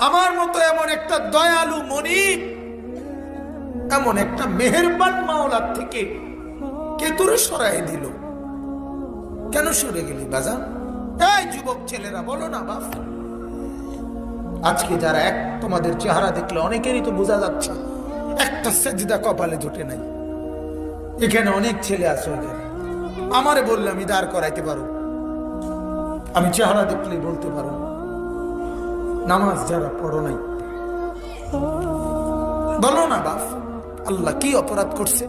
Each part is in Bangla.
আমার মতো এমন একটা দয়ালু মনিব, এমন একটা মেহেরবান মাওলার থেকে কে তোরে সরাই দিল? কেন সরে গেলি বাজান? এই যুবক ছেলেরা বলো না বাপ। আজকে যারা তোমাদের চেহারা দেখলে অনেকেরই তো বোঝা যাচ্ছে একটা সেজদা কপালে জোটে নাই। এখানে অনেক ছেলে আছে, এখানে আমারে বললে আমি দাঁড় করাইতে পারো, আমি চেহারা দেখলেই বলতে পারো। নামাজ যারা পড়ো নাই, বলো না বাপ, আল্লাহ কি অপরাধ করছে?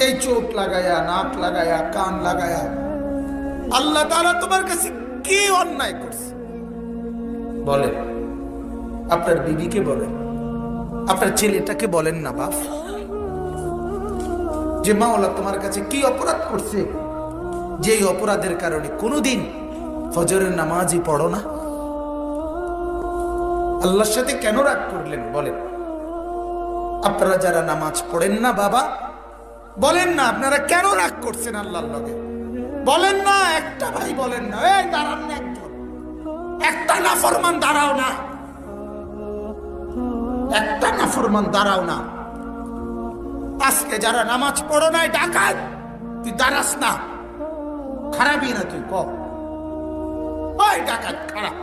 এই চোখ লাগায়া, নাক লাগায়া, কান লাগায়া আল্লাহ তাআলা তোমার কাছে কি অন্যায় করছে? বলেন, আপনার বিবিকে বলেন, আপনার ছেলেটাকে বলেন না বাপ, যে মাওলা তোমার কাছে কি অপরাধ করছে, যেই অপরাধের কারণে কোনোদিন ফজরের নামাজই পড়ো না? আল্লাহর সাথে কেন রাগ করলেন বলেন? আপনারা যারা নামাজ পড়েন না বাবা, বলেন না আপনারা কেন রাগ করছেন আল্লাহর লগে? বলেন না, একটা ভাই বলেন না, এই দাঁড়ান না, একজন একটা নাফরমান দাঁড়াও না, একটা নাফরমান দাঁড়াও না। আজকে যারা নামাজ পড়ো নাই ডাকাত, তুই দাঁড়াস না, খারাপই না তুই, কম ওই ডাকাত খারাপ,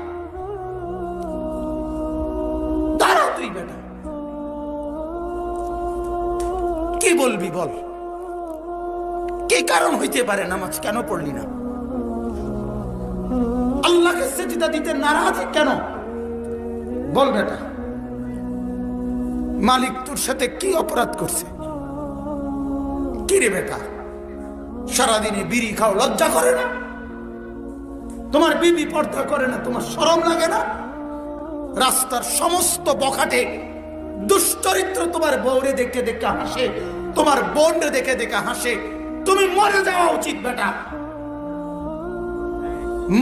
দাঁড়া তুই বেটা, কি বলবি বল? কি কারণ হইতে পারে নামাজ কেন পড়লি না? আল্লাহকে সেজদা দিতে নারাজ কেন? বল বেটা, মালিক তোর সাথে কি অপরাধ করছে? কি রে বেটা, সারাদিনে বিড়ি খাও, লজ্জা করে না? তোমার বিবি পর্দা করে না, তোমার শরম লাগে না? রাস্তার সমস্ত বখাটে দুশ্চরিত্র তোমার বউরে দেখে দেখে হাসে, তোমার বোনরে দেখে দেখে হাসে। তুমি মরে যাওয়া উচিত বেটা,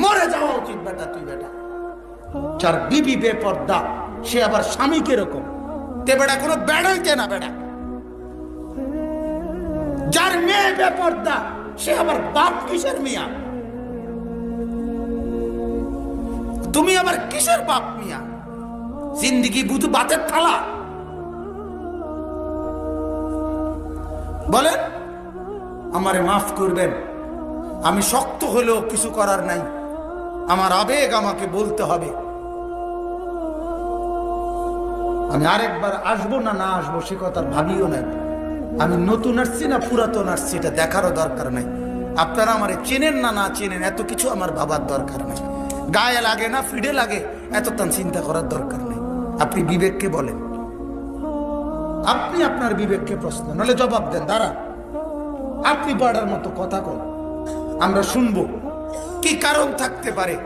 মরে যাওয়া উচিত বেটা। তুই বেটা, যার বিবি বেপর্দা সে আবার স্বামী কিরকম? তে বেটা কোনো বেড়াইতে না বেটা। যার মেয়ে বেপর্দা সে আবার বাপ কিসের মিয়া? তুমি আবার কিসের বাপ মিয়া? জিন্দিগি বুধু বাতের থালা। বলেন, আমারে মাফ করবেন, আমি শক্ত হলেও কিছু করার নাই, আমার আবেগ আমাকে বলতে হবে। আমি আরেকবার আসবো না না আসবো সে কথা ভাবিও নাই। আমি নতুন আসছি না পুরাতন আসছি এটা দেখারও দরকার নাই। আপনারা আমারে চেনেন না না চেনেন এত কিছু আমার ভাবার দরকার নাই। গায়ে লাগে না ফিডে লাগে এত তান চিন্তা করার দরকার নেই। আপনি বিবেককে বলেন, আপনি আপনার বিবেককে প্রশ্ন নাহলে জবাব দেন। দাঁড়া, আপনি বড়ার মতো কথা কন, আমরা শুনবো কি কারণ থাকতে পারে।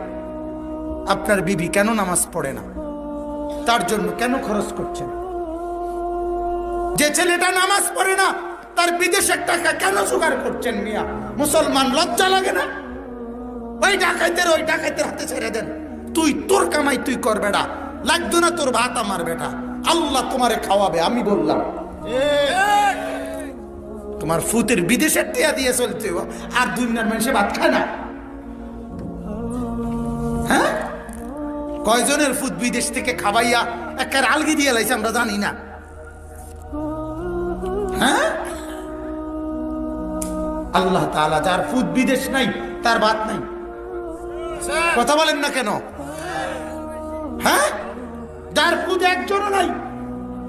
আপনার বিবি কেন নামাজ পড়ে না? তার জন্য কেন খরচ করছেন? যে ছেলেটা নামাজ পড়ে না তার বিদেশের টাকা কেন জোগাড় করছেন মিয়া? মুসলমান লজ্জা লাগে না? ওই ডাকাইতের হাতে ছেড়ে দেন। তুই তোর কামাই তুই কর বেটা, লাগতো না তোর ভাত আমার বেটা, আল্লাহ তোমারে খাওয়াবে। আমি বললাম তোমার ফুতের বিদেশের টিয়া দিয়ে চলছে, আর দুনিয়ার মানুষে ভাত খায় না? হ্যাঁ, কয়জনের ফুত বিদেশ থেকে খাবাইয়া একটা আলগি দিয়ে লাইছে আমরা জানি না? হ্যাঁ, আল্লাহ তাআলা যার ফুত বিদেশ নাই তার ভাত নাই। কথা বলেন না কেন? হ্যাঁ, যার ফুত একজনও নাই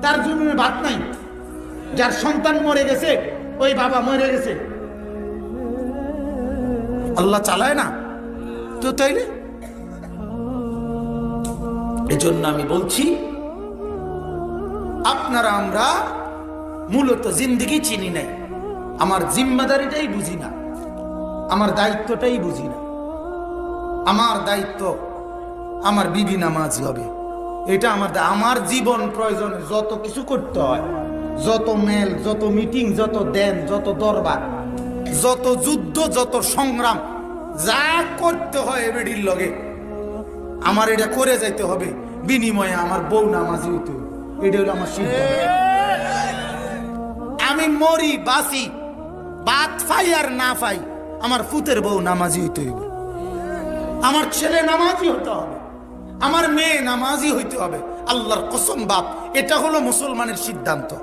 তার জন্য ভাত নাই। যার সন্তান মরে গেছে ওই বাবা মরে গেছে, আল্লাহ চালায় না তো তাইলে? এজন্য আমি বলছি আপনারা আমরা মূলত জিন্দেগি চিনি নাই, আমার জিম্মাদারিটাই বুঝি না, আমার দায়িত্বটাই বুঝি না। আমার দায়িত্ব আমার বিবি নামাজি হবে, এটা আমার জীবন প্রয়োজনে যত কিছু করতে হয়, যত মেল, যত মিটিং, যত দেন, যত দরবার, যত যুদ্ধ, যত সংগ্রাম, যা করতে হয় এবেডির লগে আমার এটা করে যাইতে হবে। বিনিময়ে আমার বউ নামাজি হইতে হবে, এটা হলো আমার সিদ্ধান্ত। আমি মরি বাসি, বাদ ফাই আর না ফাই, আমার ফুতের বউ নামাজি হইতে হইবে, আমার ছেলে নামাজি হতে হবে, আমার মেয়ে নামাজি হইতে হবে। আল্লাহর কসম বাপ, এটা হলো মুসলমানের সিদ্ধান্ত।